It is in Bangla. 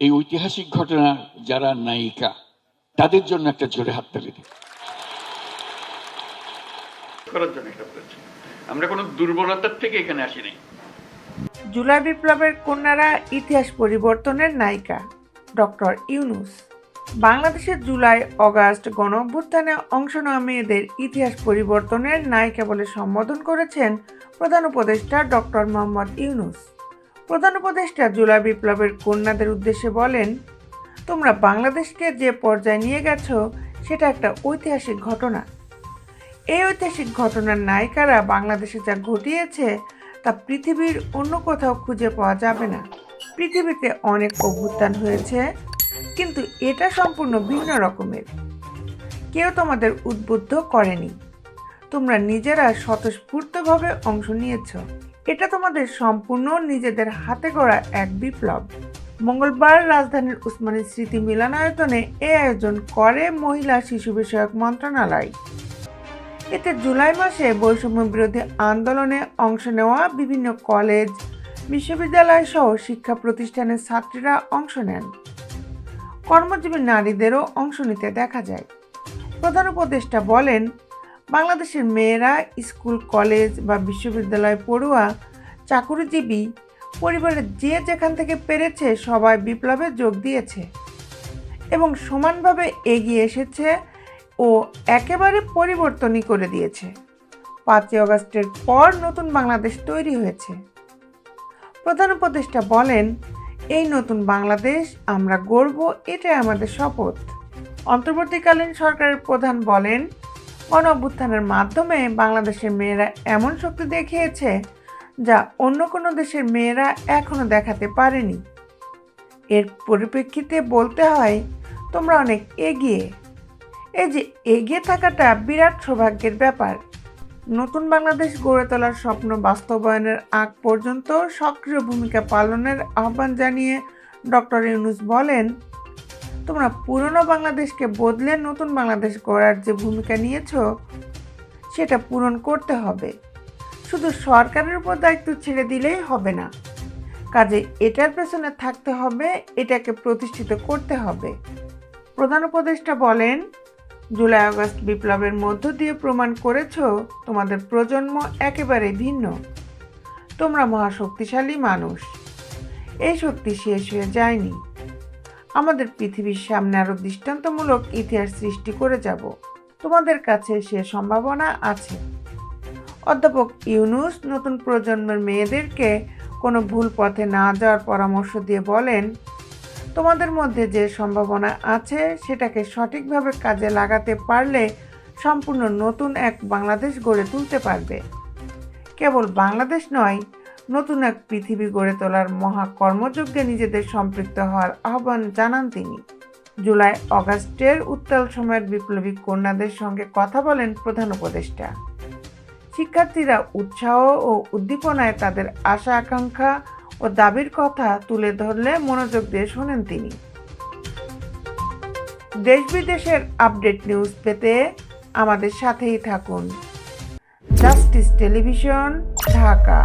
এই ঐতিহাসিক ঘটনা যারা নায়িকা তাদের জন্য একটা জোরে হাততালি দিই করার জন্য এটা বলেছি। আমরা কোনো দুর্বলতার থেকে এখানে আসিনি। জুলাই বিপ্লবের কন্যারা ইতিহাস পরিবর্তনের নায়িকা ডক্টর ইউনূস। বাংলাদেশের জুলাই অগাস্ট গণ অভ্যুত্থানে অংশ নেওয়া মেয়েদের ইতিহাস পরিবর্তনের নায়িকা বলে সম্বোধন করেছেন প্রধান উপদেষ্টা ডক্টর মোহাম্মদ ইউনূস। প্রধান উপদেষ্টা জুলাই বিপ্লবের কন্যাদের উদ্দেশ্যে বলেন, তোমরা বাংলাদেশকে যে পর্যায়ে নিয়ে গেছো সেটা একটা ঐতিহাসিক ঘটনা। এই ঐতিহাসিক ঘটনার নায়িকারা বাংলাদেশে যা ঘটিয়েছে তা পৃথিবীর অন্য কোথাও খুঁজে পাওয়া যাবে না। পৃথিবীতে অনেক অভ্যুত্থান হয়েছে, কিন্তু এটা সম্পূর্ণ ভিন্ন রকমের। কেউ তোমাদের উদ্বুদ্ধ করেনি, তোমরা নিজেরা স্বতঃস্ফূর্তভাবে অংশ নিয়েছ। এটা তোমাদের সম্পূর্ণ নিজেদের হাতে গড়া এক বিপ্লব। মঙ্গলবার রাজধানীর উসমানী স্মৃতি মিলনায়তনে এই আয়োজন করে মহিলা শিশু বিষয়ক মন্ত্রণালয়। এতে জুলাই মাসে বৈষম্য বিরোধী আন্দোলনে অংশ নেওয়া বিভিন্ন কলেজ, বিশ্ববিদ্যালয় সহ শিক্ষা প্রতিষ্ঠানের ছাত্রীরা অংশ নেন। কর্মজীবী নারীদেরও অংশ নিতে দেখা যায়। প্রধান উপদেষ্টা বলেন, বাংলাদেশের মেয়েরা স্কুল, কলেজ বা বিশ্ববিদ্যালয় পড়ুয়া, চাকুরিজীবী পরিবারের যে যেখান থেকে পেরেছে সবাই বিপ্লবে যোগ দিয়েছে এবং সমানভাবে এগিয়ে এসেছে ও একেবারে পরিবর্তনই করে দিয়েছে। 5ই আগস্টের পর নতুন বাংলাদেশ তৈরি হয়েছে। প্রধান উপদেষ্টা বলেন, এই নতুন বাংলাদেশ আমরা গড়ব, এটাই আমাদের শপথ। অন্তর্বর্তীকালীন সরকারের প্রধান বলেন, গণ অভ্যুত্থানের মাধ্যমে বাংলাদেশের মেয়েরা এমন শক্তি দেখিয়েছে যা অন্য কোনো দেশের মেয়েরা এখনো দেখাতে পারেনি। এর পরিপ্রেক্ষিতে বলতে হয়, তোমরা অনেক এগিয়ে। এই যে এগিয়ে থাকাটা বিরাট সৌভাগ্যের ব্যাপার। নতুন বাংলাদেশ গড়ে তোলার স্বপ্ন বাস্তবায়নের আগ পর্যন্ত সক্রিয় ভূমিকা পালনের আহ্বান জানিয়ে ডক্টর ইউনূস বলেন, তোমরা পুরনো বাংলাদেশকে বদলে নতুন বাংলাদেশ গড়ার যে ভূমিকা নিয়েছো সেটা পূরণ করতে হবে। শুধু সরকারের উপর দায়িত্ব ছেড়ে দিলেই হবে না, কাজে এটার পেছনে থাকতে হবে, এটাকে প্রতিষ্ঠিত করতে হবে। প্রধান উপদেষ্টা বলেন, জুলাই আগস্ট বিপ্লবের মধ্য দিয়ে প্রমাণ করেছো তোমাদের প্রজন্ম একেবারে ভিন্ন। তোমরা মহাশক্তিশালী মানুষ। এই শক্তি শেষ হয়ে যায়নি। আমাদের পৃথিবীর সামনে আরও দৃষ্টান্তমূলক ইতিহাস সৃষ্টি করে যাব। তোমাদের কাছে সে সম্ভাবনা আছে। অধ্যাপক ইউনূস নতুন প্রজন্মের মেয়েদেরকে কোনো ভুল পথে না যাওয়ার পরামর্শ দিয়ে বলেন, তোমাদের মধ্যে যে সম্ভাবনা আছে সেটাকে সঠিকভাবে কাজে লাগাতে পারলে সম্পূর্ণ নতুন এক বাংলাদেশ গড়ে তুলতে পারবে। কেবল বাংলাদেশ নয়, নতুন এক পৃথিবী গড়ে তোলার মহা কর্মযজ্ঞে নিজেদের সম্পৃক্ত হওয়ার আহ্বান জানান তিনি। জুলাই অগাস্টের উত্তাল সময়ের বিপ্লবী কন্যাদের সঙ্গে কথা বলেন প্রধান উপদেষ্টা। শিক্ষার্থীরা উৎসাহ ও উদ্দীপনায় তাদের আশা আকাঙ্ক্ষা ও দাবির কথা তুলে ধরলে মনোযোগ দিয়ে শোনেন তিনি। দেশ বিদেশের আপডেট নিউজ পেতে আমাদের সাথেই থাকুন। Justice television, Dhaka.